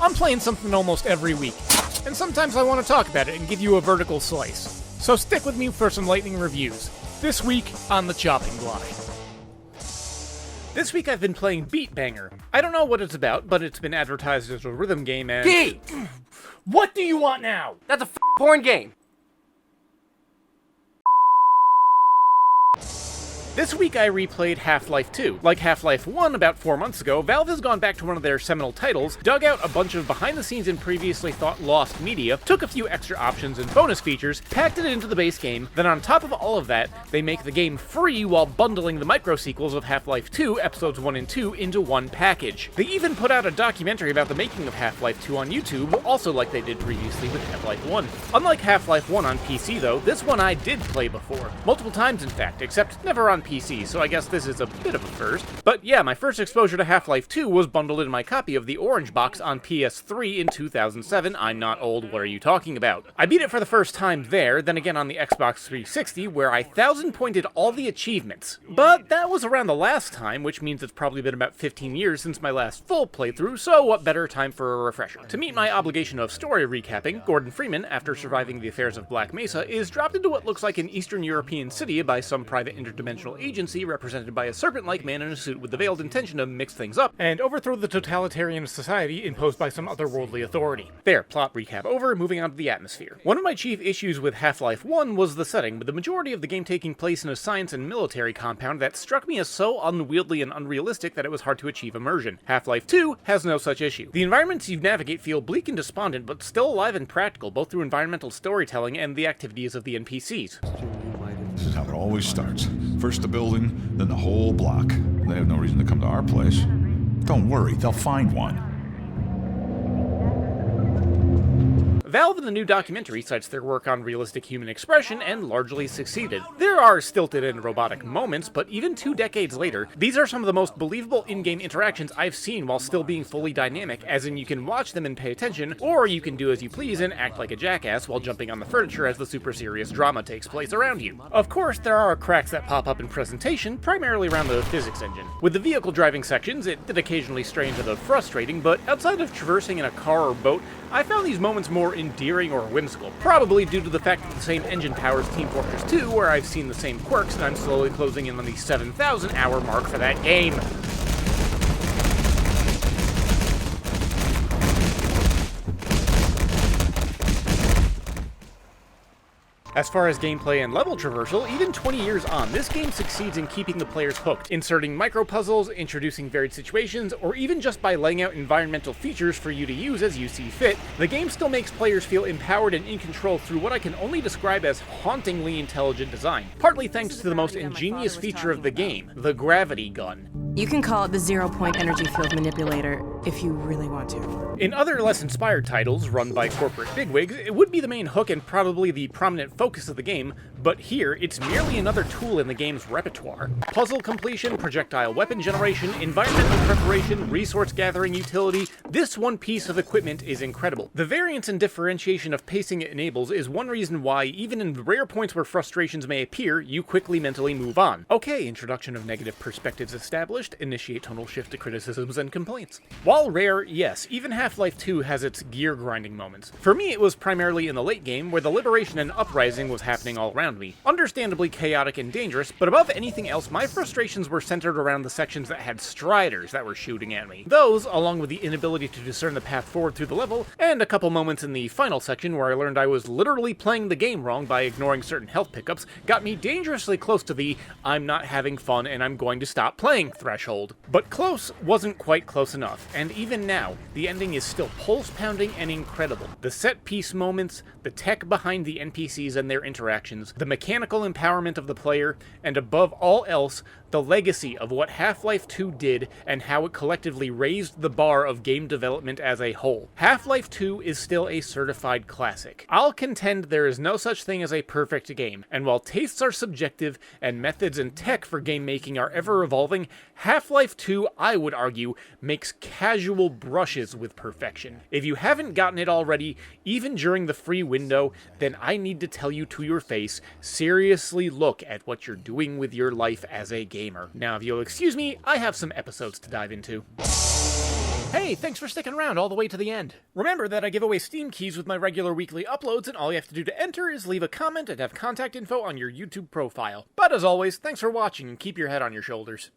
I'm playing something almost every week, and sometimes I want to talk about it and give you a vertical slice. So stick with me for some lightning reviews. This week on the chopping block. This week I've been playing Beat Banger. I don't know what it's about, but it's been advertised as a rhythm game and... Gee! What do you want now? That's a porn game. This week I replayed Half-Life 2. Like Half-Life 1 about 4 months ago, Valve has gone back to one of their seminal titles, dug out a bunch of behind-the-scenes and previously thought lost media, took a few extra options and bonus features, packed it into the base game, then on top of all of that, they make the game free while bundling the micro-sequels of Half-Life 2 Episodes 1 and 2 into one package. They even put out a documentary about the making of Half-Life 2 on YouTube, also like they did previously with Half-Life 1. Unlike Half-Life 1 on PC though, this one I did play before. Multiple times in fact, except never on PC, so I guess this is a bit of a first. But yeah, my first exposure to Half-Life 2 was bundled in my copy of the Orange Box on PS3 in 2007. I'm not old, what are you talking about? I beat it for the first time there, then again on the Xbox 360, where I 1000-pointed all the achievements. But that was around the last time, which means it's probably been about 15 years since my last full playthrough, so what better time for a refresher? To meet my obligation of story recapping, Gordon Freeman, after surviving the affairs of Black Mesa, is dropped into what looks like an Eastern European city by some private interdimensional agency represented by a serpent-like man in a suit with the veiled intention to mix things up and overthrow the totalitarian society imposed by some otherworldly authority. There, plot recap over, moving on to the atmosphere. One of my chief issues with Half-Life 1 was the setting, with the majority of the game taking place in a science and military compound that struck me as so unwieldy and unrealistic that it was hard to achieve immersion. Half-Life 2 has no such issue. The environments you navigate feel bleak and despondent, but still alive and practical, both through environmental storytelling and the activities of the NPCs. This is how it always starts. First the building, then the whole block. They have no reason to come to our place. Don't worry, they'll find one. Valve in the new documentary cites their work on realistic human expression and largely succeeded. There are stilted and robotic moments, but even 2 decades later, these are some of the most believable in-game interactions I've seen while still being fully dynamic, as in you can watch them and pay attention, or you can do as you please and act like a jackass while jumping on the furniture as the super serious drama takes place around you. Of course, there are cracks that pop up in presentation, primarily around the physics engine. With the vehicle driving sections, it did occasionally stray into the frustrating, but outside of traversing in a car or boat, I found these moments more endearing or whimsical, probably due to the fact that the same engine powers Team Fortress 2, where I've seen the same quirks, and I'm slowly closing in on the 7,000 hour mark for that game. As far as gameplay and level traversal, even 20 years on, this game succeeds in keeping the players hooked, inserting micro-puzzles, introducing varied situations, or even just by laying out environmental features for you to use as you see fit, the game still makes players feel empowered and in control through what I can only describe as hauntingly intelligent design, partly thanks to the most ingenious feature of the game, the gravity gun. You can call it the zero-point energy field manipulator if you really want to. In other less inspired titles run by corporate bigwigs, it would be the main hook and probably the prominent focus of the game, but here it's merely another tool in the game's repertoire. Puzzle completion, projectile weapon generation, environmental preparation, resource gathering utility, this one piece of equipment is incredible. The variance and differentiation of pacing it enables is one reason why, even in rare points where frustrations may appear, you quickly mentally move on. Okay, introduction of negative perspectives established, initiate tonal shift to criticisms and complaints. While rare, yes, even Half-Life 2 has its gear grinding moments. For me, it was primarily in the late game, where the liberation and uprising was happening all around me. Understandably chaotic and dangerous, but above anything else, my frustrations were centered around the sections that had striders that were shooting at me. Those, along with the inability to discern the path forward through the level, and a couple moments in the final section where I learned I was literally playing the game wrong by ignoring certain health pickups, got me dangerously close to the I'm not having fun and I'm going to stop playing threshold. But close wasn't quite close enough, and even now, the ending is still pulse-pounding and incredible. The set-piece moments, the tech behind the NPCs and their interactions, the mechanical empowerment of the player, and above all else, the legacy of what Half-Life 2 did and how it collectively raised the bar of game development as a whole. Half-Life 2 is still a certified classic. I'll contend there is no such thing as a perfect game, and while tastes are subjective and methods and tech for game making are ever evolving, Half-Life 2, I would argue, makes casual brushes with perfection. If you haven't gotten it already, even during the free window, then I need to tell you to your face, seriously look at what you're doing with your life as a gamer. Now, if you'll excuse me, I have some episodes to dive into. Hey, thanks for sticking around all the way to the end. Remember that I give away Steam keys with my regular weekly uploads, and all you have to do to enter is leave a comment and have contact info on your YouTube profile. But as always, thanks for watching and keep your head on your shoulders.